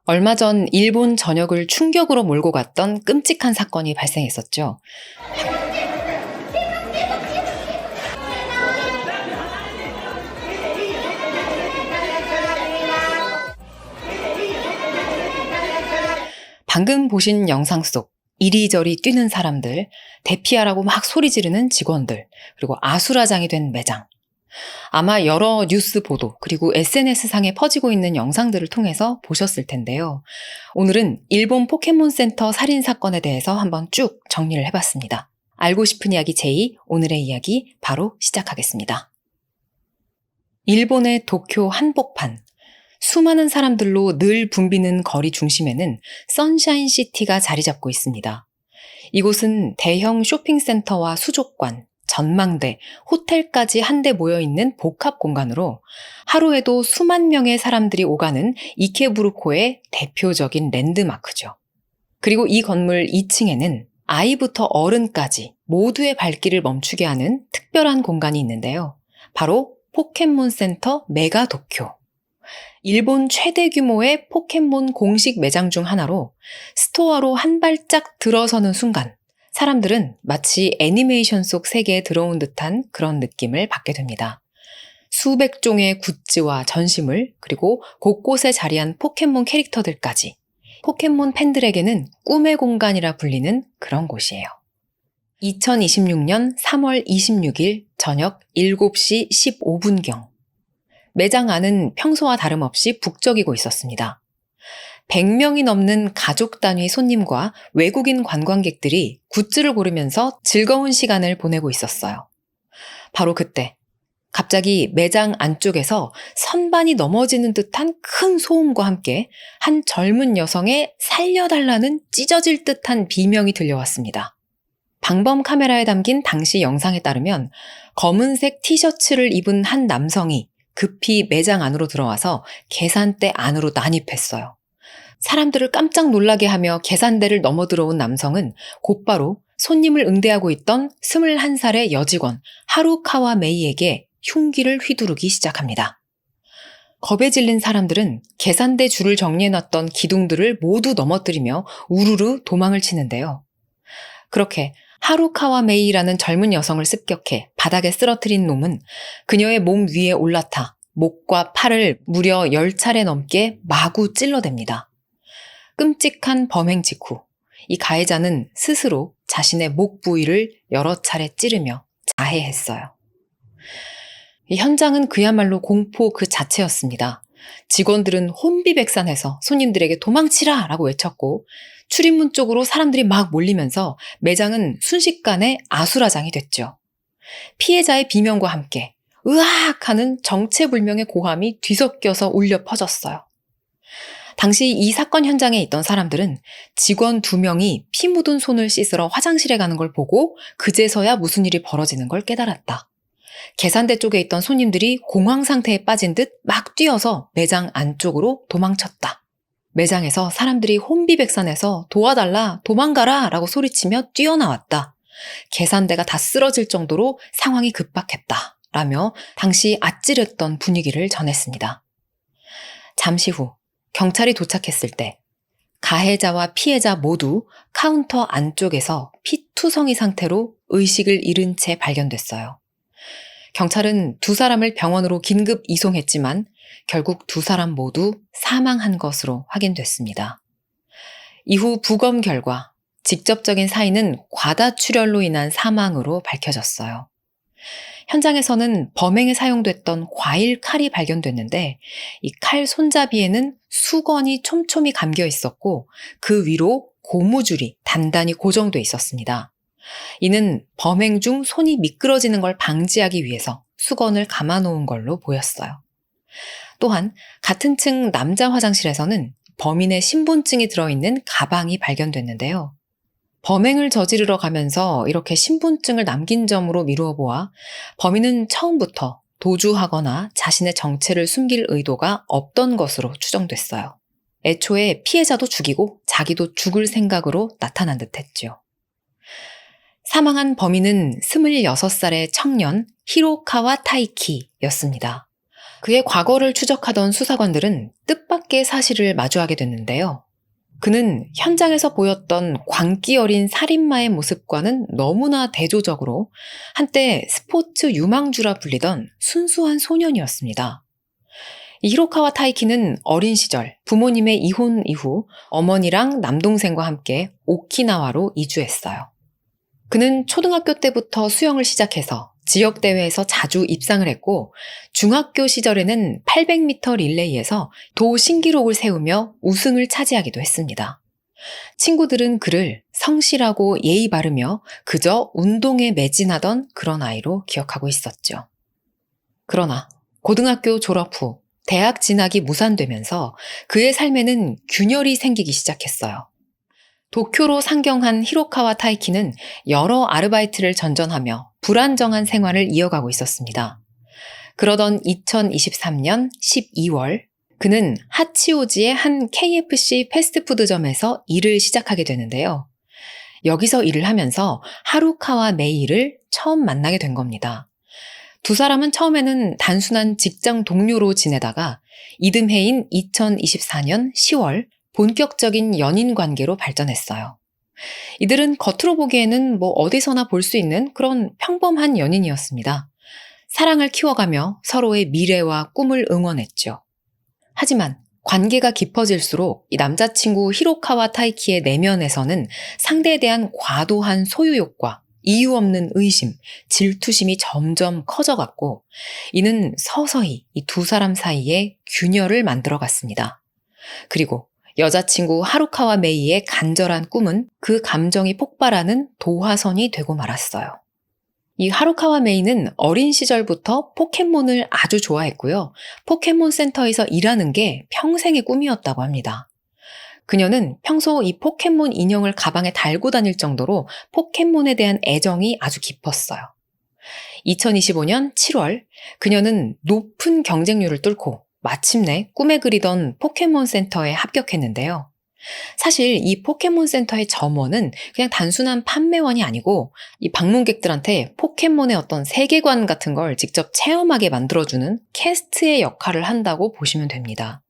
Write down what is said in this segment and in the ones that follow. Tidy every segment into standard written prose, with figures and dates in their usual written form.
얼마 전 일본 전역을 충격으로 몰고 갔던 끔찍한 사건이 발생했었죠. 방금 보신 영상 속 이리저리 뛰는 사람들, 대피하라고 막 소리 지르는 직원들, 그리고 아수라장이 된 매장. 아마 여러 뉴스 보도 그리고 SNS상에 퍼지고 있는 영상들을 통해서 보셨을 텐데요. 오늘은 일본 포켓몬센터 살인사건에 대해서 한번 쭉 정리를 해봤습니다. 알고 싶은 이야기 제2, 오늘의 이야기 바로 시작하겠습니다. 일본의 도쿄 한복판. 수많은 사람들로 늘 붐비는 거리 중심에는 선샤인 시티가 자리 잡고 있습니다. 이곳은 대형 쇼핑센터와 수족관, 전망대, 호텔까지 한데 모여있는 복합 공간으로 하루에도 수만 명의 사람들이 오가는 이케부르코의 대표적인 랜드마크죠. 그리고 이 건물 2층에는 아이부터 어른까지 모두의 발길을 멈추게 하는 특별한 공간이 있는데요. 바로 포켓몬센터 메가도쿄. 일본 최대 규모의 포켓몬 공식 매장 중 하나로 스토어로 한 발짝 들어서는 순간 사람들은 마치 애니메이션 속 세계에 들어온 듯한 그런 느낌을 받게 됩니다. 수백 종의 굿즈와 전시물, 그리고 곳곳에 자리한 포켓몬 캐릭터들까지 포켓몬 팬들에게는 꿈의 공간이라 불리는 그런 곳이에요. 2026년 3월 26일 저녁 7시 15분경 매장 안은 평소와 다름없이 북적이고 있었습니다. 100명이 넘는 가족 단위 손님과 외국인 관광객들이 굿즈를 고르면서 즐거운 시간을 보내고 있었어요. 바로 그때 갑자기 매장 안쪽에서 선반이 넘어지는 듯한 큰 소음과 함께 한 젊은 여성의 살려달라는 찢어질 듯한 비명이 들려왔습니다. 방범 카메라에 담긴 당시 영상에 따르면 검은색 티셔츠를 입은 한 남성이 급히 매장 안으로 들어와서 계산대 안으로 난입했어요. 사람들을 깜짝 놀라게 하며 계산대를 넘어 들어온 남성은 곧바로 손님을 응대하고 있던 21살의 여직원 하루카와 메이에게 흉기를 휘두르기 시작합니다. 겁에 질린 사람들은 계산대 줄을 정리해놨던 기둥들을 모두 넘어뜨리며 우르르 도망을 치는데요. 그렇게 하루카와 메이라는 젊은 여성을 습격해 바닥에 쓰러뜨린 놈은 그녀의 몸 위에 올라타 목과 팔을 무려 10차례 넘게 마구 찔러댑니다. 끔찍한 범행 직후 이 가해자는 스스로 자신의 목 부위를 여러 차례 찌르며 자해했어요. 이 현장은 그야말로 공포 그 자체였습니다. 직원들은 혼비백산해서 손님들에게 도망치라! 라고 외쳤고 출입문 쪽으로 사람들이 막 몰리면서 매장은 순식간에 아수라장이 됐죠. 피해자의 비명과 함께 으악! 하는 정체불명의 고함이 뒤섞여서 울려 퍼졌어요. 당시 이 사건 현장에 있던 사람들은 직원 2명이 피 묻은 손을 씻으러 화장실에 가는 걸 보고 그제서야 무슨 일이 벌어지는 걸 깨달았다. 계산대 쪽에 있던 손님들이 공황 상태에 빠진 듯 막 뛰어서 매장 안쪽으로 도망쳤다. 매장에서 사람들이 혼비백산해서 도와달라, 도망가라 라고 소리치며 뛰어나왔다. 계산대가 다 쓰러질 정도로 상황이 급박했다. 라며 당시 아찔했던 분위기를 전했습니다. 잠시 후 경찰이 도착했을 때 가해자와 피해자 모두 카운터 안쪽에서 피투성이 상태로 의식을 잃은 채 발견됐어요. 경찰은 2사람을 병원으로 긴급 이송했지만 결국 2사람 모두 사망한 것으로 확인됐습니다. 이후 부검 결과 직접적인 사인은 과다출혈로 인한 사망으로 밝혀졌어요. 현장에서는 범행에 사용됐던 과일 칼이 발견됐는데 이 칼 손잡이에는 수건이 촘촘히 감겨 있었고 그 위로 고무줄이 단단히 고정돼 있었습니다. 이는 범행 중 손이 미끄러지는 걸 방지하기 위해서 수건을 감아놓은 걸로 보였어요. 또한 같은 층 남자 화장실에서는 범인의 신분증이 들어있는 가방이 발견됐는데요. 범행을 저지르러 가면서 이렇게 신분증을 남긴 점으로 미루어 보아 범인은 처음부터 도주하거나 자신의 정체를 숨길 의도가 없던 것으로 추정됐어요. 애초에 피해자도 죽이고 자기도 죽을 생각으로 나타난 듯했죠. 사망한 범인은 26살의 청년 히로카와 타이키였습니다. 그의 과거를 추적하던 수사관들은 뜻밖의 사실을 마주하게 됐는데요. 그는 현장에서 보였던 광기 어린 살인마의 모습과는 너무나 대조적으로 한때 스포츠 유망주라 불리던 순수한 소년이었습니다. 이 히로카와 타이키는 어린 시절 부모님의 이혼 이후 어머니랑 남동생과 함께 오키나와로 이주했어요. 그는 초등학교 때부터 수영을 시작해서 지역대회에서 자주 입상을 했고 중학교 시절에는 800m 릴레이에서 도 신기록을 세우며 우승을 차지하기도 했습니다. 친구들은 그를 성실하고 예의 바르며 그저 운동에 매진하던 그런 아이로 기억하고 있었죠. 그러나 고등학교 졸업 후 대학 진학이 무산되면서 그의 삶에는 균열이 생기기 시작했어요. 도쿄로 상경한 히로카와 타이키는 여러 아르바이트를 전전하며 불안정한 생활을 이어가고 있었습니다. 그러던 2023년 12월, 그는 하치오지의 한 KFC 패스트푸드점에서 일을 시작하게 되는데요. 여기서 일을 하면서 하루카와 메이를 처음 만나게 된 겁니다. 두 사람은 처음에는 단순한 직장 동료로 지내다가 이듬해인 2024년 10월 본격적인 연인 관계로 발전했어요. 이들은 겉으로 보기에는 어디서나 볼 수 있는 그런 평범한 연인이었습니다. 사랑을 키워가며 서로의 미래와 꿈을 응원했죠. 하지만 관계가 깊어질수록 이 남자친구 히로카와 타이키의 내면에서는 상대에 대한 과도한 소유욕과 이유 없는 의심, 질투심이 점점 커져갔고 이는 서서히 이 두 사람 사이에 균열을 만들어갔습니다. 그리고 여자친구 하루카와 메이의 간절한 꿈은 그 감정이 폭발하는 도화선이 되고 말았어요. 이 하루카와 메이는 어린 시절부터 포켓몬을 아주 좋아했고요. 포켓몬 센터에서 일하는 게 평생의 꿈이었다고 합니다. 그녀는 평소 이 포켓몬 인형을 가방에 달고 다닐 정도로 포켓몬에 대한 애정이 아주 깊었어요. 2025년 7월, 그녀는 높은 경쟁률을 뚫고 마침내 꿈에 그리던 포켓몬 센터에 합격했는데요. 사실 이 포켓몬 센터의 점원은 그냥 단순한 판매원이 아니고 이 방문객들한테 포켓몬의 어떤 세계관 같은 걸 직접 체험하게 만들어주는 캐스트의 역할을 한다고 보시면 됩니다.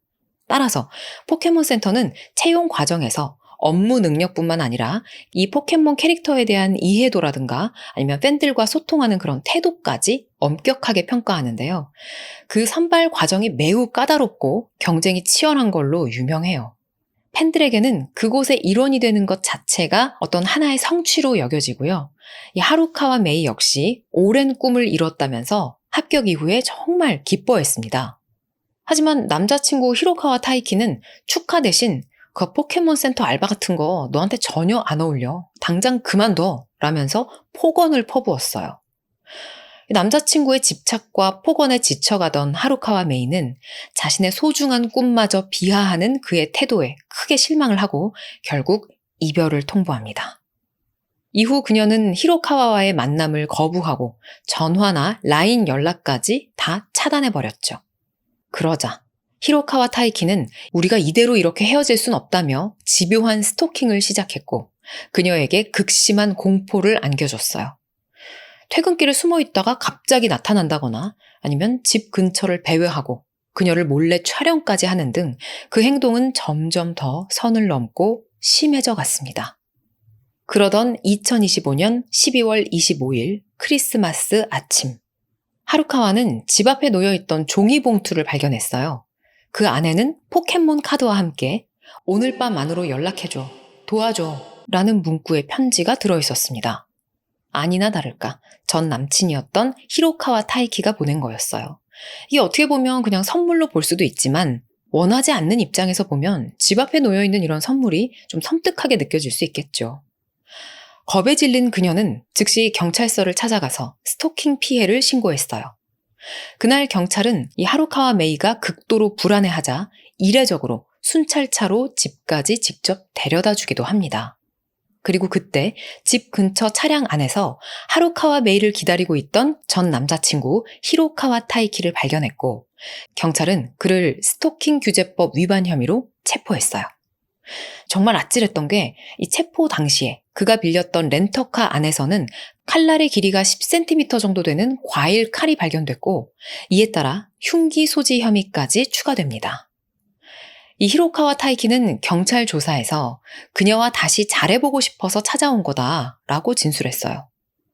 따라서 포켓몬 센터는 채용 과정에서 업무 능력뿐만 아니라 이 포켓몬 캐릭터에 대한 이해도라든가 아니면 팬들과 소통하는 그런 태도까지 엄격하게 평가하는데요. 그 선발 과정이 매우 까다롭고 경쟁이 치열한 걸로 유명해요. 팬들에게는 그곳의 일원이 되는 것 자체가 어떤 하나의 성취로 여겨지고요. 이 하루카와 메이 역시 오랜 꿈을 이뤘다면서 합격 이후에 정말 기뻐했습니다. 하지만 남자친구 히로카와 타이키는 축하 대신 그 포켓몬 센터 알바 같은 거 너한테 전혀 안 어울려. 당장 그만둬. 라면서 폭언을 퍼부었어요. 남자친구의 집착과 폭언에 지쳐가던 하루카와 메이는 자신의 소중한 꿈마저 비하하는 그의 태도에 크게 실망을 하고 결국 이별을 통보합니다. 이후 그녀는 히로카와와의 만남을 거부하고 전화나 라인 연락까지 다 차단해버렸죠. 그러자 히로카와 타이키는 우리가 이대로 이렇게 헤어질 순 없다며 집요한 스토킹을 시작했고 그녀에게 극심한 공포를 안겨줬어요. 퇴근길에 숨어 있다가 갑자기 나타난다거나 아니면 집 근처를 배회하고 그녀를 몰래 촬영까지 하는 등 그 행동은 점점 더 선을 넘고 심해져 갔습니다. 그러던 2025년 12월 25일 크리스마스 아침, 하루카와는 집 앞에 놓여있던 종이봉투를 발견했어요. 그 안에는 포켓몬 카드와 함께 오늘 밤 안으로 연락해줘, 도와줘 라는 문구의 편지가 들어있었습니다. 아니나 다를까 전 남친이었던 히로카와 타이키가 보낸 거였어요. 이게 어떻게 보면 그냥 선물로 볼 수도 있지만 원하지 않는 입장에서 보면 집 앞에 놓여있는 이런 선물이 좀 섬뜩하게 느껴질 수 있겠죠. 겁에 질린 그녀는 즉시 경찰서를 찾아가서 스토킹 피해를 신고했어요. 그날 경찰은 이 하루카와 메이가 극도로 불안해하자 이례적으로 순찰차로 집까지 직접 데려다 주기도 합니다. 그리고 그때 집 근처 차량 안에서 하루카와 메이를 기다리고 있던 전 남자친구 히로카와 타이키를 발견했고 경찰은 그를 스토킹 규제법 위반 혐의로 체포했어요. 정말 아찔했던 게 이 체포 당시에 그가 빌렸던 렌터카 안에서는 칼날의 길이가 10cm 정도 되는 과일 칼이 발견됐고, 이에 따라 흉기 소지 혐의까지 추가됩니다. 이 히로카와 타이키는 경찰 조사에서 그녀와 다시 잘해보고 싶어서 찾아온 거다라고 진술했어요.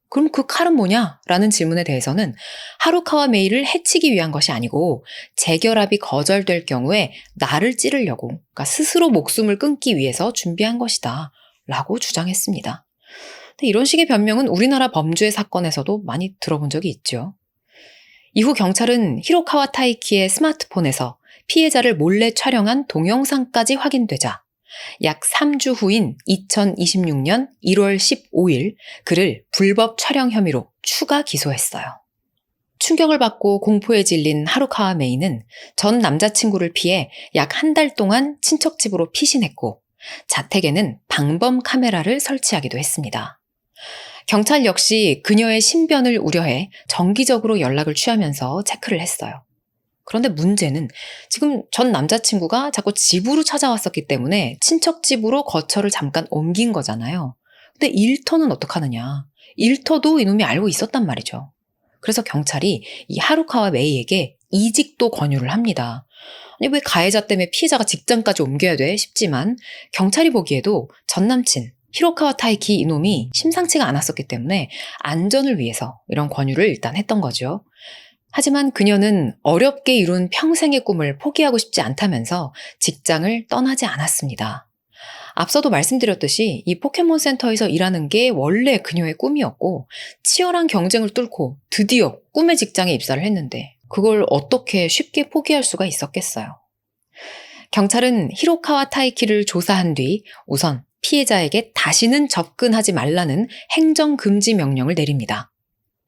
그럼 그 칼은 뭐냐? 라는 질문에 대해서는 하루카와 메이를 해치기 위한 것이 아니고 재결합이 거절될 경우에 나를 찌르려고, 그러니까 스스로 목숨을 끊기 위해서 준비한 것이다 라고 주장했습니다. 근데 이런 식의 변명은 우리나라 범죄 사건에서도 많이 들어본 적이 있죠. 이후 경찰은 히로카와 타이키의 스마트폰에서 피해자를 몰래 촬영한 동영상까지 확인되자 약 3주 후인 2026년 1월 15일 그를 불법 촬영 혐의로 추가 기소했어요. 충격을 받고 공포에 질린 하루카와 메이는 전 남자친구를 피해 약 한 달 동안 친척 집으로 피신했고 자택에는 방범 카메라를 설치하기도 했습니다. 경찰 역시 그녀의 신변을 우려해 정기적으로 연락을 취하면서 체크를 했어요. 그런데 문제는 지금 전 남자친구가 자꾸 집으로 찾아왔었기 때문에 친척 집으로 거처를 잠깐 옮긴 거잖아요. 근데 일터는 어떡하느냐. 일터도 이놈이 알고 있었단 말이죠. 그래서 경찰이 이 하루카와 메이에게 이직도 권유를 합니다. 아니 왜 가해자 때문에 피해자가 직장까지 옮겨야 돼 싶지만 경찰이 보기에도 전 남친 히로카와 타이키 이놈이 심상치가 않았었기 때문에 안전을 위해서 이런 권유를 일단 했던 거죠. 하지만 그녀는 어렵게 이룬 평생의 꿈을 포기하고 싶지 않다면서 직장을 떠나지 않았습니다. 앞서도 말씀드렸듯이 이 포켓몬 센터에서 일하는 게 원래 그녀의 꿈이었고 치열한 경쟁을 뚫고 드디어 꿈의 직장에 입사를 했는데 그걸 어떻게 쉽게 포기할 수가 있었겠어요. 경찰은 히로카와 타이키를 조사한 뒤 우선 피해자에게 다시는 접근하지 말라는 행정금지 명령을 내립니다.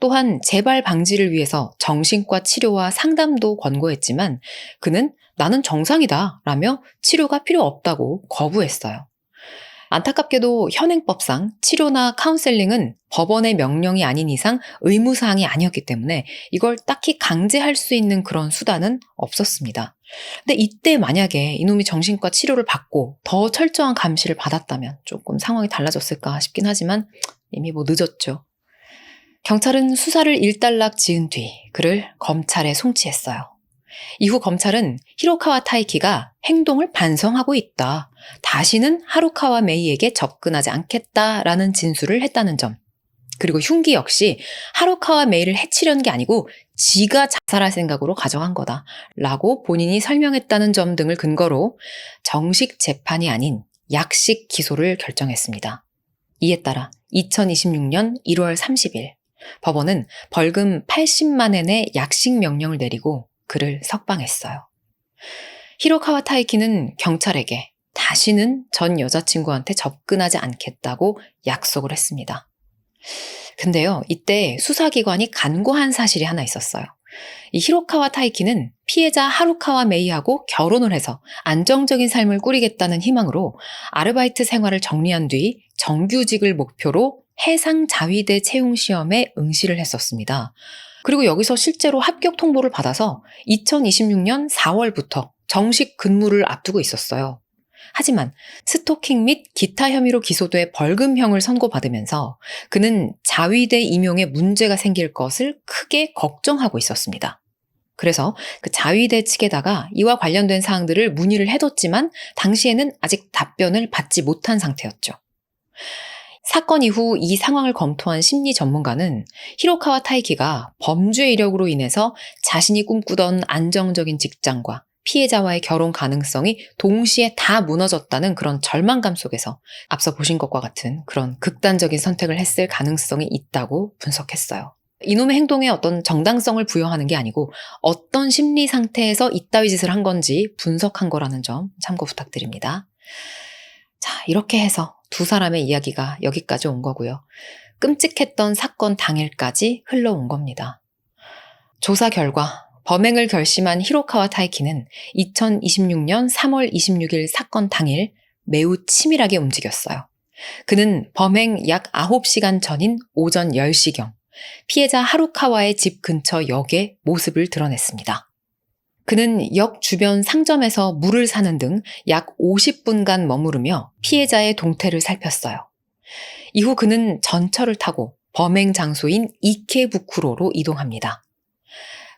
또한 재발 방지를 위해서 정신과 치료와 상담도 권고했지만 그는 나는 정상이다 라며 치료가 필요 없다고 거부했어요. 안타깝게도 현행법상 치료나 카운셀링은 법원의 명령이 아닌 이상 의무사항이 아니었기 때문에 이걸 딱히 강제할 수 있는 그런 수단은 없었습니다. 근데 이때 만약에 이놈이 정신과 치료를 받고 더 철저한 감시를 받았다면 조금 상황이 달라졌을까 싶긴 하지만 이미 늦었죠. 경찰은 수사를 일단락 지은 뒤 그를 검찰에 송치했어요. 이후 검찰은 히로카와 타이키가 행동을 반성하고 있다. 다시는 하루카와 메이에게 접근하지 않겠다라는 진술을 했다는 점. 그리고 흉기 역시 하루카와 메이를 해치려는 게 아니고 지가 자살할 생각으로 가져간 거다. 라고 본인이 설명했다는 점 등을 근거로 정식 재판이 아닌 약식 기소를 결정했습니다. 이에 따라 2026년 1월 30일 법원은 벌금 80만 엔의 약식 명령을 내리고 그를 석방했어요. 히로카와 타이키는 경찰에게 다시는 전 여자친구한테 접근하지 않겠다고 약속을 했습니다. 근데요, 이때 수사기관이 간과한 사실이 하나 있었어요. 이 히로카와 타이키는 피해자 하루카와 메이하고 결혼을 해서 안정적인 삶을 꾸리겠다는 희망으로 아르바이트 생활을 정리한 뒤 정규직을 목표로 해상자위대 채용시험에 응시를 했었습니다. 그리고 여기서 실제로 합격 통보를 받아서 2026년 4월부터 정식 근무를 앞두고 있었어요. 하지만 스토킹 및 기타 혐의로 기소돼 벌금형을 선고받으면서 그는 자위대 임용에 문제가 생길 것을 크게 걱정하고 있었습니다. 그래서 그 자위대 측에다가 이와 관련된 사항들을 문의를 해뒀지만 당시에는 아직 답변을 받지 못한 상태였죠. 사건 이후 이 상황을 검토한 심리 전문가는 히로카와 타이키가 범죄 이력으로 인해서 자신이 꿈꾸던 안정적인 직장과 피해자와의 결혼 가능성이 동시에 다 무너졌다는 그런 절망감 속에서 앞서 보신 것과 같은 그런 극단적인 선택을 했을 가능성이 있다고 분석했어요. 이놈의 행동에 어떤 정당성을 부여하는 게 아니고 어떤 심리 상태에서 이따위 짓을 한 건지 분석한 거라는 점 참고 부탁드립니다. 자, 이렇게 해서 두 사람의 이야기가 여기까지 온 거고요. 끔찍했던 사건 당일까지 흘러온 겁니다. 조사 결과 범행을 결심한 히로카와 타이키는 2026년 3월 26일 사건 당일 매우 치밀하게 움직였어요. 그는 범행 약 9시간 전인 오전 10시경 피해자 하루카와의 집 근처 역에 모습을 드러냈습니다. 그는 역 주변 상점에서 물을 사는 등 약 50분간 머무르며 피해자의 동태를 살폈어요. 이후 그는 전철을 타고 범행 장소인 이케부쿠로로 이동합니다.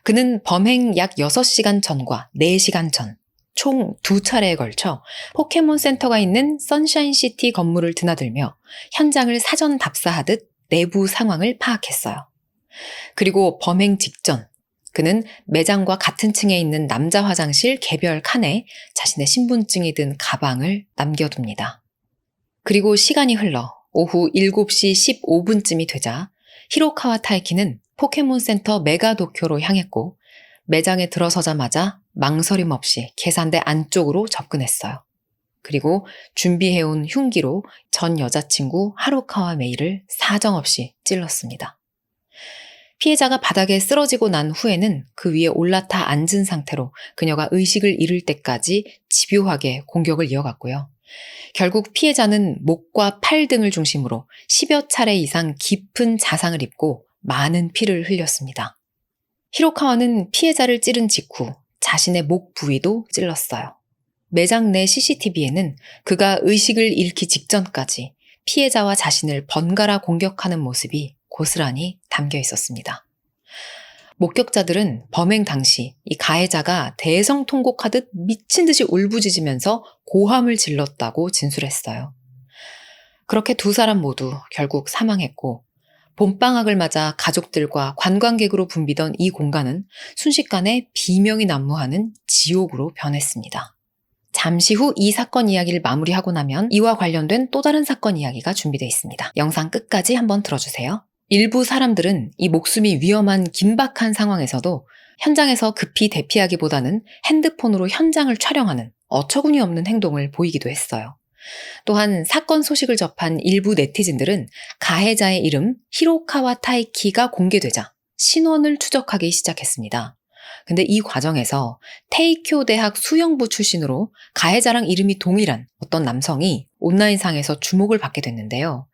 그는 범행 약 6시간 전과 4시간 전, 총 2차례에 걸쳐 포켓몬 센터가 있는 선샤인시티 건물을 드나들며 현장을 사전 답사하듯 내부 상황을 파악했어요. 그리고 범행 직전, 그는 매장과 같은 층에 있는 남자 화장실 개별 칸에 자신의 신분증이 든 가방을 남겨둡니다. 그리고 시간이 흘러 오후 7시 15분쯤이 되자 히로카와 타이키는 포켓몬 센터 메가도쿄로 향했고 매장에 들어서자마자 망설임 없이 계산대 안쪽으로 접근했어요. 그리고 준비해온 흉기로 전 여자친구 하루카와 메이를 사정없이 찔렀습니다. 피해자가 바닥에 쓰러지고 난 후에는 그 위에 올라타 앉은 상태로 그녀가 의식을 잃을 때까지 집요하게 공격을 이어갔고요. 결국 피해자는 목과 팔 등을 중심으로 10여 차례 이상 깊은 자상을 입고 많은 피를 흘렸습니다. 히로카와는 피해자를 찌른 직후 자신의 목 부위도 찔렀어요. 매장 내 CCTV에는 그가 의식을 잃기 직전까지 피해자와 자신을 번갈아 공격하는 모습이 고스란히 담겨 있었습니다. 목격자들은 범행 당시 이 가해자가 대성통곡하듯 미친 듯이 울부짖으면서 고함을 질렀다고 진술했어요. 그렇게 두 사람 모두 결국 사망했고 봄방학을 맞아 가족들과 관광객으로 붐비던 이 공간은 순식간에 비명이 난무하는 지옥으로 변했습니다. 잠시 후 이 사건 이야기를 마무리하고 나면 이와 관련된 또 다른 사건 이야기가 준비되어 있습니다. 영상 끝까지 한번 들어주세요. 일부 사람들은 이 목숨이 위험한 긴박한 상황에서도 현장에서 급히 대피하기보다는 핸드폰으로 현장을 촬영하는 어처구니 없는 행동을 보이기도 했어요. 또한 사건 소식을 접한 일부 네티즌들은 가해자의 이름 히로카와 타이키가 공개되자 신원을 추적하기 시작했습니다. 근데 이 과정에서 테이쿄 대학 수영부 출신으로 가해자랑 이름이 동일한 어떤 남성이 온라인상에서 주목을 받게 됐는데요.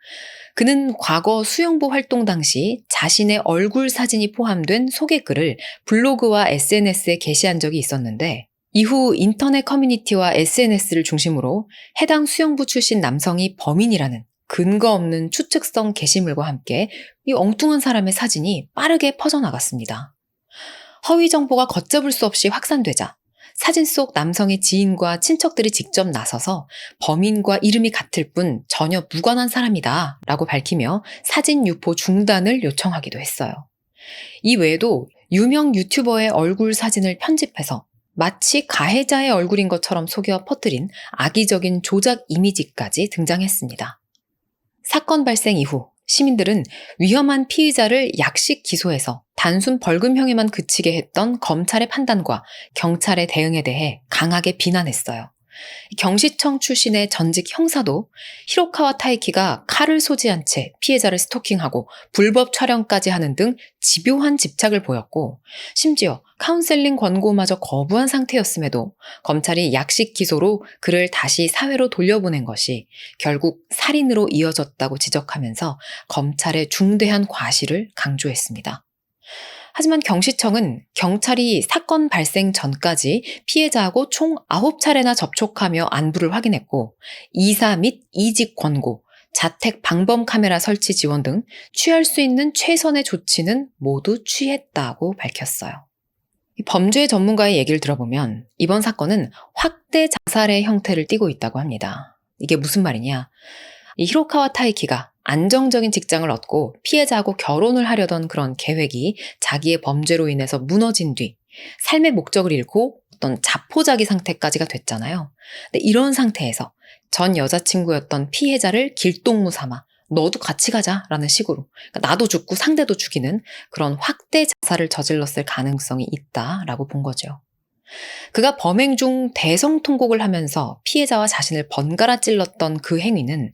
그는 과거 수영부 활동 당시 자신의 얼굴 사진이 포함된 소개글을 블로그와 SNS에 게시한 적이 있었는데 이후 인터넷 커뮤니티와 SNS를 중심으로 해당 수영부 출신 남성이 범인이라는 근거 없는 추측성 게시물과 함께 이 엉뚱한 사람의 사진이 빠르게 퍼져나갔습니다. 허위 정보가 걷잡을 수 없이 확산되자 사진 속 남성의 지인과 친척들이 직접 나서서 범인과 이름이 같을 뿐 전혀 무관한 사람이다 라고 밝히며 사진 유포 중단을 요청하기도 했어요. 이 외에도 유명 유튜버의 얼굴 사진을 편집해서 마치 가해자의 얼굴인 것처럼 속여 퍼뜨린 악의적인 조작 이미지까지 등장했습니다. 사건 발생 이후 시민들은 위험한 피의자를 약식 기소해서 단순 벌금형에만 그치게 했던 검찰의 판단과 경찰의 대응에 대해 강하게 비난했어요. 경시청 출신의 전직 형사도 히로카와 타이키가 칼을 소지한 채 피해자를 스토킹하고 불법 촬영까지 하는 등 집요한 집착을 보였고 심지어 카운셀링 권고마저 거부한 상태였음에도 검찰이 약식 기소로 그를 다시 사회로 돌려보낸 것이 결국 살인으로 이어졌다고 지적하면서 검찰의 중대한 과실을 강조했습니다. 하지만 경시청은 경찰이 사건 발생 전까지 피해자하고 총 9차례나 접촉하며 안부를 확인했고 이사 및 이직 권고, 자택 방범 카메라 설치 지원 등 취할 수 있는 최선의 조치는 모두 취했다고 밝혔어요. 범죄 전문가의 얘기를 들어보면 이번 사건은 확대 자살의 형태를 띠고 있다고 합니다. 이게 무슨 말이냐? 이 히로카와 타이키가 안정적인 직장을 얻고 피해자하고 결혼을 하려던 그런 계획이 자기의 범죄로 인해서 무너진 뒤 삶의 목적을 잃고 어떤 자포자기 상태까지가 됐잖아요. 근데 이런 상태에서 전 여자친구였던 피해자를 길동무 삼아 너도 같이 가자라는 식으로 그러니까 나도 죽고 상대도 죽이는 그런 확대 자살을 저질렀을 가능성이 있다라고 본 거죠. 그가 범행 중 대성통곡을 하면서 피해자와 자신을 번갈아 찔렀던 그 행위는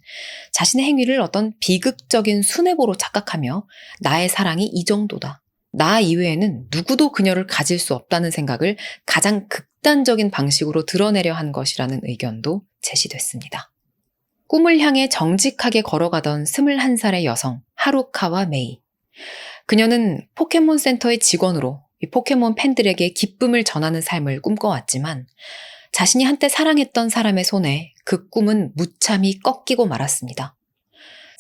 자신의 행위를 어떤 비극적인 순애보로 착각하며 나의 사랑이 이 정도다. 나 이외에는 누구도 그녀를 가질 수 없다는 생각을 가장 극단적인 방식으로 드러내려 한 것이라는 의견도 제시됐습니다. 꿈을 향해 정직하게 걸어가던 21살의 여성 하루카와 메이. 그녀는 포켓몬 센터의 직원으로 이 포켓몬 팬들에게 기쁨을 전하는 삶을 꿈꿔왔지만 자신이 한때 사랑했던 사람의 손에 그 꿈은 무참히 꺾이고 말았습니다.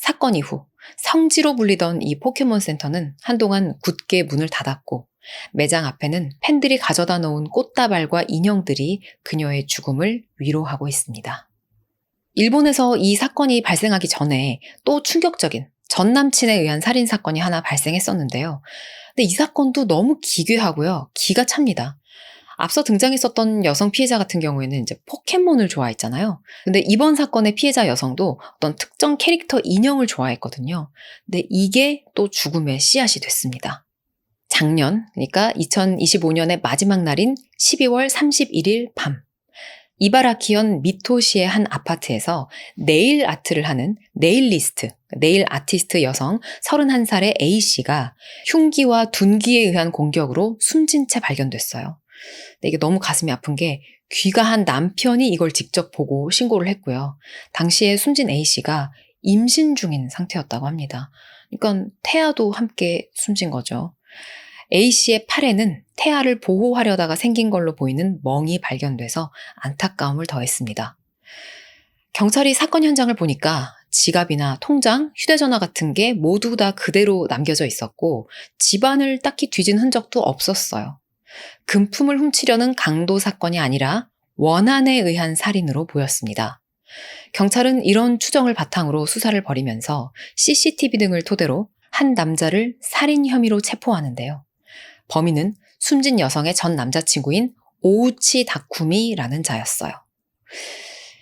사건 이후 성지로 불리던 이 포켓몬 센터는 한동안 굳게 문을 닫았고 매장 앞에는 팬들이 가져다 놓은 꽃다발과 인형들이 그녀의 죽음을 위로하고 있습니다. 일본에서 이 사건이 발생하기 전에 또 충격적인 전 남친에 의한 살인 사건이 하나 발생했었는데요. 근데 이 사건도 너무 기괴하고요. 기가 찹니다. 앞서 등장했었던 여성 피해자 같은 경우에는 이제 포켓몬을 좋아했잖아요. 근데 이번 사건의 피해자 여성도 어떤 특정 캐릭터 인형을 좋아했거든요. 근데 이게 또 죽음의 씨앗이 됐습니다. 작년, 그러니까 2025년의 마지막 날인 12월 31일 밤, 이바라키현 미토시의 한 아파트에서 네일 아트를 하는 네일리스트, 네일 아티스트 여성 31살의 A씨가 흉기와 둔기에 의한 공격으로 숨진 채 발견됐어요. 근데 이게 너무 가슴이 아픈 게 귀가한 남편이 이걸 직접 보고 신고를 했고요. 당시에 숨진 A씨가 임신 중인 상태였다고 합니다. 그러니까 태아도 함께 숨진 거죠. A씨의 팔에는 태아를 보호하려다가 생긴 걸로 보이는 멍이 발견돼서 안타까움을 더했습니다. 경찰이 사건 현장을 보니까 지갑이나 통장, 휴대전화 같은 게 모두 다 그대로 남겨져 있었고 집안을 딱히 뒤진 흔적도 없었어요. 금품을 훔치려는 강도 사건이 아니라 원한에 의한 살인으로 보였습니다. 경찰은 이런 추정을 바탕으로 수사를 벌이면서 CCTV 등을 토대로 한 남자를 살인 혐의로 체포하는데요. 범인은 숨진 여성의 전 남자친구인 오우치 다쿠미라는 자였어요.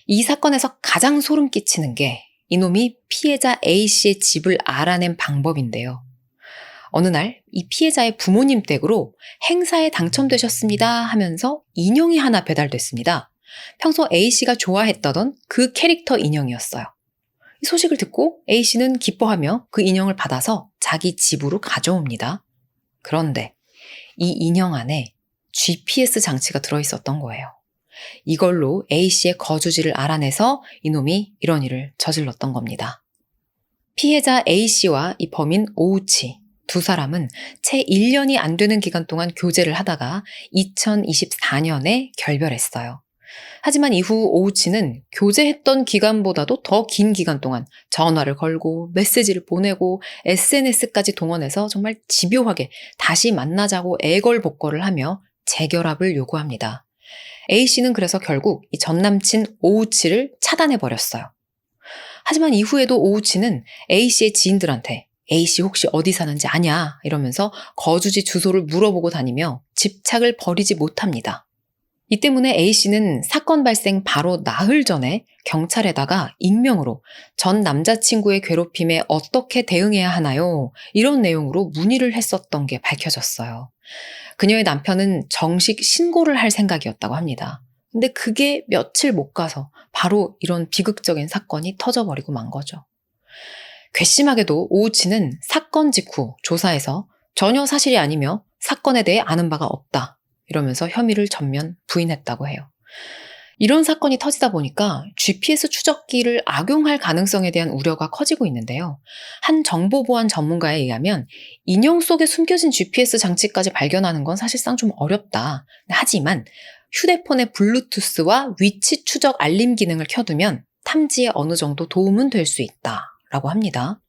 이 사건에서 가장 소름 끼치는 게 이놈이 피해자 A씨의 집을 알아낸 방법인데요. 어느 날 이 피해자의 부모님 댁으로 행사에 당첨되셨습니다 하면서 인형이 하나 배달됐습니다. 평소 A씨가 좋아했던 그 캐릭터 인형이었어요. 이 소식을 듣고 A씨는 기뻐하며 그 인형을 받아서 자기 집으로 가져옵니다. 그런데 이 인형 안에 GPS 장치가 들어있었던 거예요. 이걸로 A씨의 거주지를 알아내서 이놈이 이런 일을 저질렀던 겁니다. 피해자 A씨와 이 범인 오우치 두 사람은 채 1년이 안 되는 기간 동안 교제를 하다가 2024년에 결별했어요. 하지만 이후 오우치는 교제했던 기간보다도 더 긴 기간 동안 전화를 걸고 메시지를 보내고 SNS까지 동원해서 정말 집요하게 다시 만나자고 애걸복걸을 하며 재결합을 요구합니다. A씨는 그래서 결국 이 전남친 오우치를 차단해버렸어요. 하지만 이후에도 오우치는 A씨의 지인들한테 A씨 혹시 어디 사는지 아냐 이러면서 거주지 주소를 물어보고 다니며 집착을 버리지 못합니다. 이 때문에 A씨는 사건 발생 바로 나흘 전에 경찰에다가 익명으로 전 남자친구의 괴롭힘에 어떻게 대응해야 하나요? 이런 내용으로 문의를 했었던 게 밝혀졌어요. 그녀의 남편은 정식 신고를 할 생각이었다고 합니다. 근데 그게 며칠 못 가서 바로 이런 비극적인 사건이 터져버리고 만 거죠. 괘씸하게도 오우치는 사건 직후 조사에서 전혀 사실이 아니며 사건에 대해 아는 바가 없다. 이러면서 혐의를 전면 부인했다고 해요. 이런 사건이 터지다 보니까 GPS 추적기를 악용할 가능성에 대한 우려가 커지고 있는데요. 한 정보보안 전문가에 의하면 인형 속에 숨겨진 GPS 장치까지 발견하는 건 사실상 좀 어렵다. 하지만 휴대폰의 블루투스와 위치 추적 알림 기능을 켜두면 탐지에 어느 정도 도움은 될 수 있다라고 합니다.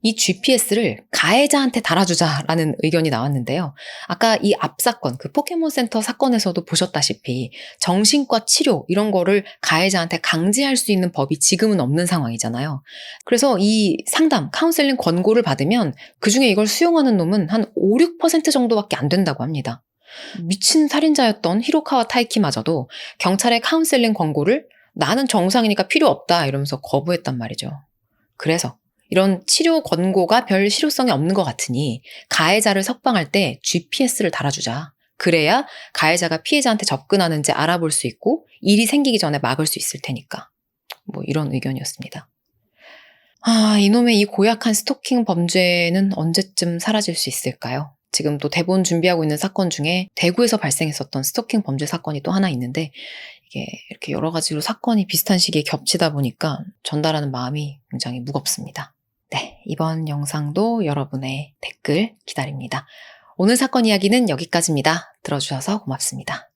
이 GPS를 가해자한테 달아주자라는 의견이 나왔는데요. 아까 이 앞 사건, 그 포켓몬센터 사건에서도 보셨다시피 정신과 치료 이런 거를 가해자한테 강제할 수 있는 법이 지금은 없는 상황이잖아요. 그래서 이 상담, 카운셀링 권고를 받으면 그중에 이걸 수용하는 놈은 한 5, 6% 정도밖에 안 된다고 합니다. 미친 살인자였던 히로카와 타이키마저도 경찰의 카운셀링 권고를 나는 정상이니까 필요 없다 이러면서 거부했단 말이죠. 그래서 이런 치료 권고가 별 실효성이 없는 것 같으니 가해자를 석방할 때 GPS를 달아주자. 그래야 가해자가 피해자한테 접근하는지 알아볼 수 있고 일이 생기기 전에 막을 수 있을 테니까. 뭐 이런 의견이었습니다. 이놈의 이 고약한 스토킹 범죄는 언제쯤 사라질 수 있을까요? 지금 또 대본 준비하고 있는 사건 중에 대구에서 발생했었던 스토킹 범죄 사건이 또 하나 있는데 이게 이렇게 여러 가지로 사건이 비슷한 시기에 겹치다 보니까 전달하는 마음이 굉장히 무겁습니다. 네, 이번 영상도 여러분의 댓글 기다립니다. 오늘 사건 이야기는 여기까지입니다. 들어주셔서 고맙습니다.